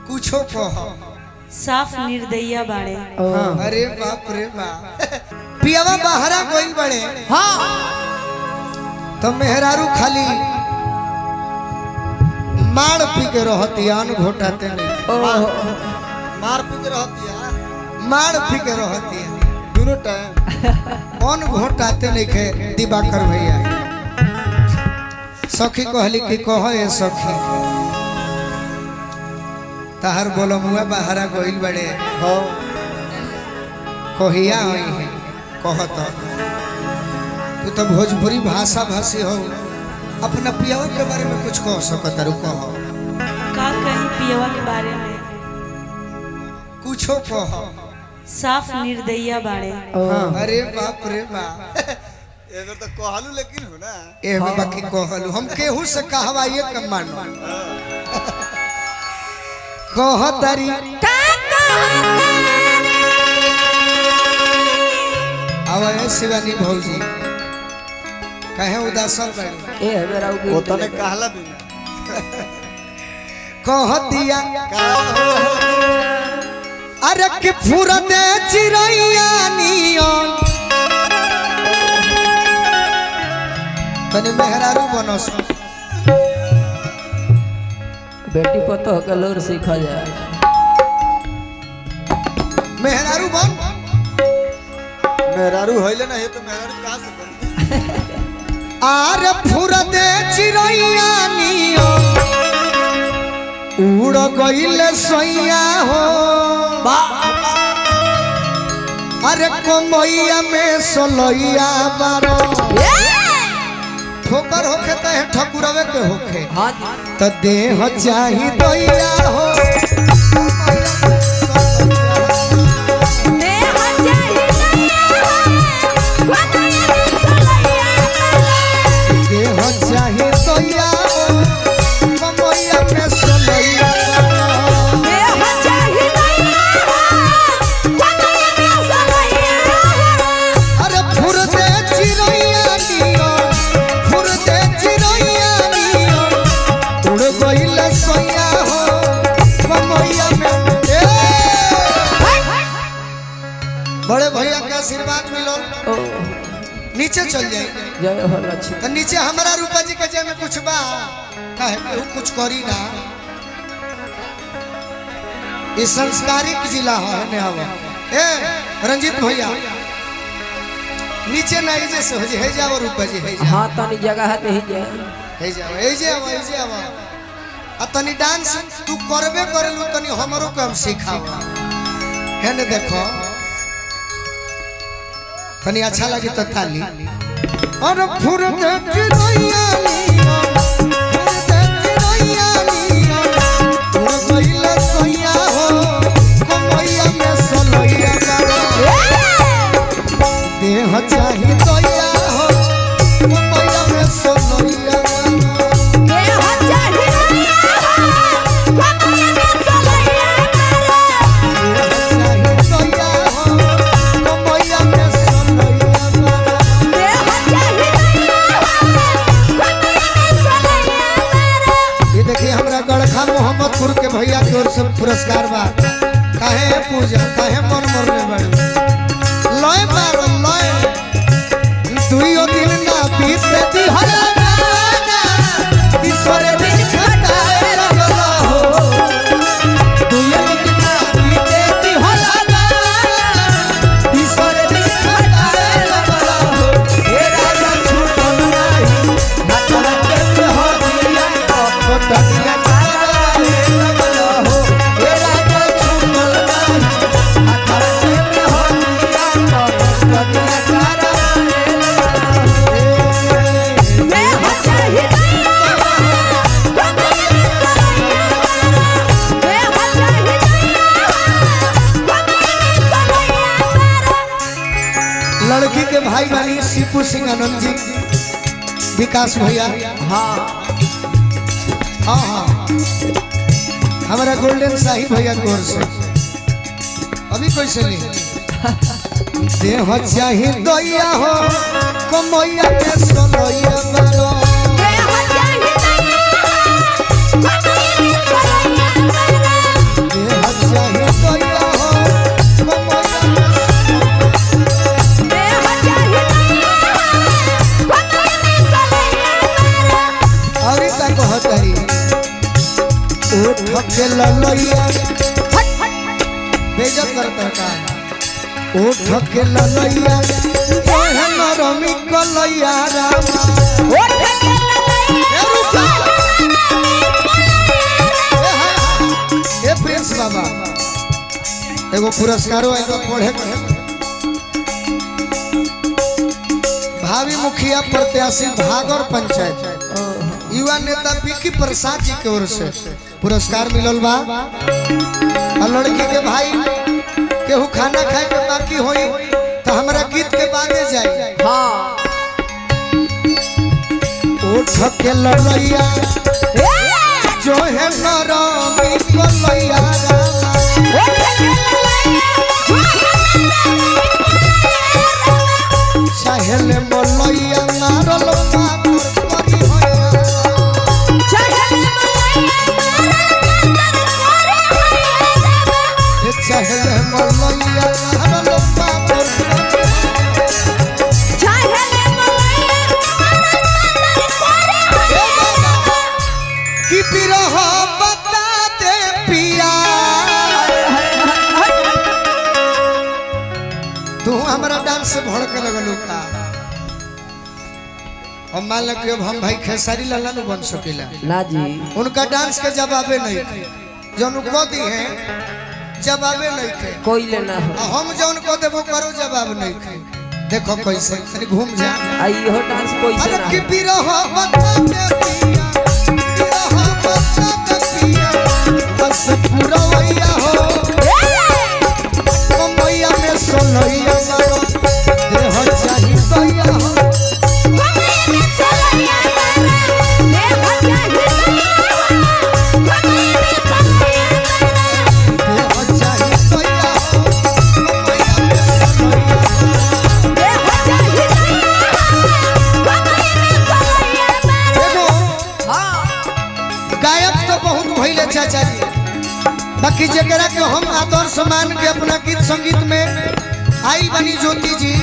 कुछो कहो साफ निर्दयिया बाड़े। अरे बाप रे बाप पियावा बाहरा कोई बड़े तो मेहरारू खाली मार पी के रहती अन घोटाते नहीं मार पी के रहती मार पी के रहती दोनों टाइम अन घोटाते नहीं खे दिवाकर भैया सखी कहली कि कहो ये सखी ताहर बोलो मुआ बाहरा गोइल बड़े हो कहिया होई है कहत तू तो भोजपुरी भाषा भाषी हो अपना पियावा के बारे में कुछ कह सकत रू कहो का कहीं पियवा के बारे में कुछो कहो साफ निर्दयिया बाड़े। अरे बाप रे बाप एगो तो कहलू लेकिन हो ना ए बाकी कहलू हम केहू से कहवाइए के मानो कहतरी आवाज शिवानी भौजी कहे उदासन बड़ी ए मेरा वो तने कहला भी ना कह दिया अरे कि फुरदे चिरैया नियन तने मेहरारू बनस बेटी पतो के लोर सीखा जाए मेहरारू बन मेहरारू होइले ना हे तो मेहरारू कहां से बन आर फुरदे चिरैया नियन उड़ गइले सैया हो अरे कमैया में सोलैया बारो ठोकर होखे त है ठकुरवे के होखे हां त देह चाही दैया हो देह चाही दैया हो कमैया में सोलैया अरे फुरदे चिरैया नियन फुरदे चिरैया नियन उड़ गइले सैया हो कमैया में बड़े भैया के आशीर्वाद मिलो नीचे चल जाए जय हो लक्ष्मी तो नीचे हमारा रूपा जी के जय में कुछ बा काहे केहू कुछ करी ना ये संस्कारिक जिला है ने हवा ए रंजीत भैया नीचे ना इजे से हो जे है जाओ रूपा जी है जा हां तनी जगह है नहीं जाए है जाओ ए जे आवा आ तनी डांस तू करबे करलू तनी हमरो को हम सिखावा है ने देखो तनी अच्छा लगे तो ताली और फुरदे चिरैया नियन फुरदे चिरैया नियन उड़ गइले सैया हो कमैया में सोलैया बारो देह चाही दैया हो कमैया में सोलैया मोहम्मदपुर के भैया की ओर से पुरस्कार बा काहे पूजा काहे मन मरले बड़ी लय मारो लय दुइयो दिन ना बीते दी हला गाना तीसरे दिन खटाए लगला हो दुइयो दिन ना बीते दी हला गाना तीसरे दिन खटाए लगला हो हे राजा छूटल नाही हाथरा के हो दिया कोटनिया लड़की के भाई बानी सीपू सिंह आनंद जी विकास भैया हां हाँ हमारा गोल्डन शाही भैया की ओर से अभी कैसे नहीं देह चाही दैया हो कमैया के सोलैया बारो के ललैया बेइज्जत करता है का उठ के ललैया ओहे नरमी कलैया रामा ए प्रिंस बाबा एगो पुरस्कारो आइलो पढ़े के भावी मुखिया प्रत्याशी भागौर पंचायत युवा नेता विकी प्रसाद जी की ओर से पुरस्कार मिलल बा। और लड़की के भाई केहू खाना खाए के बाकी होई तो हमरा गीत के बादे जाई। हाँ उठ के ललैया जो है नरमी कलैया चाहेले मलैया मारल पातर करी होया चाहेले मलैया मारल पातर की बिरह बता दे पिया तू हमारा डांस से भड़क लगलू का हम मान लो कि अब हम भाई खेसारी लाला नहीं बन सकेला ना जी उनका डांस के जवाबे नहीं थे जौन को दी है जवाबे नहीं थे कोई लेना हो हम जौन को देबो करो जवाब नहीं थे देखो कैसे तनी घूम जा आई हो डांस कोई से अरे ना कि बिरह बता दे पिया बिरह बता दे पिया बस पुरवैया हो मैया में सोलैया मारो देह चाही दैया हो चाचा जी बाकी जगरा के हम आदर सम्मान के अपना गीत संगीत में आई बनी ज्योति जी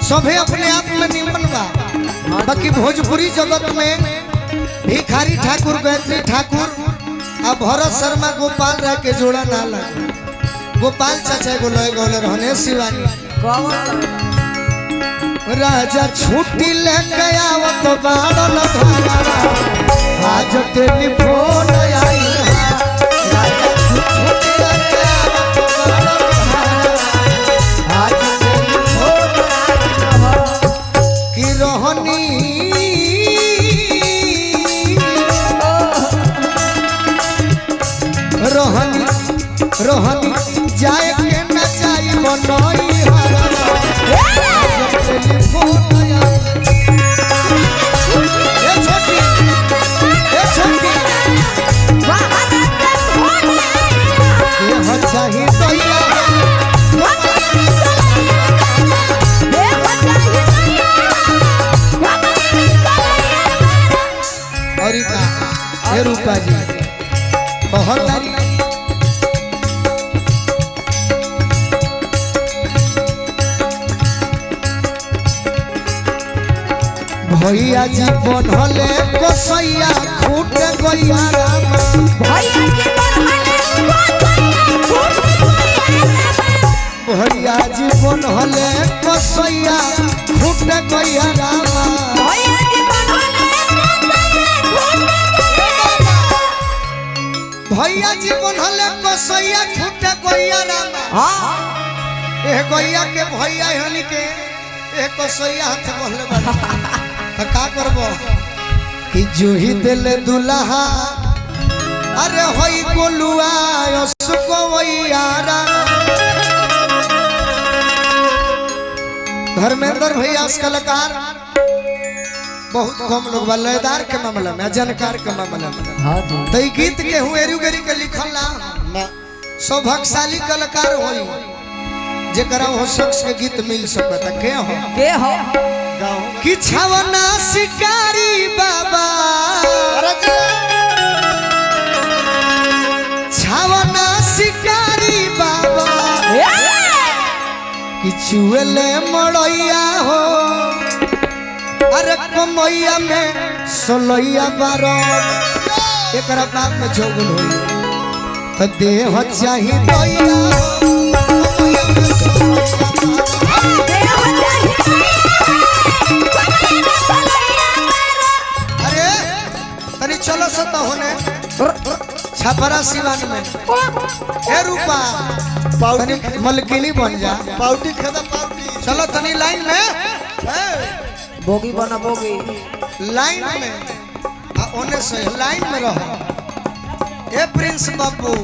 सभे अपने आप में निमन बा बाकी भोजपुरी जगत में भिखारी ठाकुर गायत्री ठाकुर और भरत शर्मा गोपाल राय के जोड़ा ना लगे गोपाल चाचा को लय गौले रहने शिवानी राजा छुट्टी लेके आवत बाड़ल धारा आज टेलीफोन आई राजा छुट्टी लेके आवत बाड़ल धारा आज टेलीफोन की रोहनी जाए के न जाई बनई हरा टेलीफोन चाही दैया और का हे रूपा जी बहुत तारी भैया जी बनहले कसैया खूट गैया रामा भैया जी बनहले कसैया खूट गैया रामा भैया जी बनहले कसैया खूट गैया रामा ए गैया के भैया हनी के ए कसैया हाथ बहले बा तो का करबो कि जूही दिल दुल्हा अरे होई गोलुआ उसको वैयारा धर्मेंद्र भैया कलाकार बहुत कम लोग बा लयदार के मामला में जानकार के मामला में हाँ जी तो ई गीत के हूँ एरुगरी के लिखल ना सौभाग्यशाली कलाकार होई जेकरा हो शख्स के गीत मिल सकता के हो कि छवना शिकारी बाबा छवना शिकारी बाबा कि चुएले मड़ैया हो अरे कमैया में सोलैया बारो एकरा बाप में जोगुल होई तो देह चाहिए दैया अरे तनी चलो सता होने छपरा सिवान में ए रूपा तनी मलकिनी बन जा पाउटी खदा पाउटी चलो तनी लाइन में बोगी बना बोगी लाइन में ओने से लाइन में रहो ए प्रिंस बाबू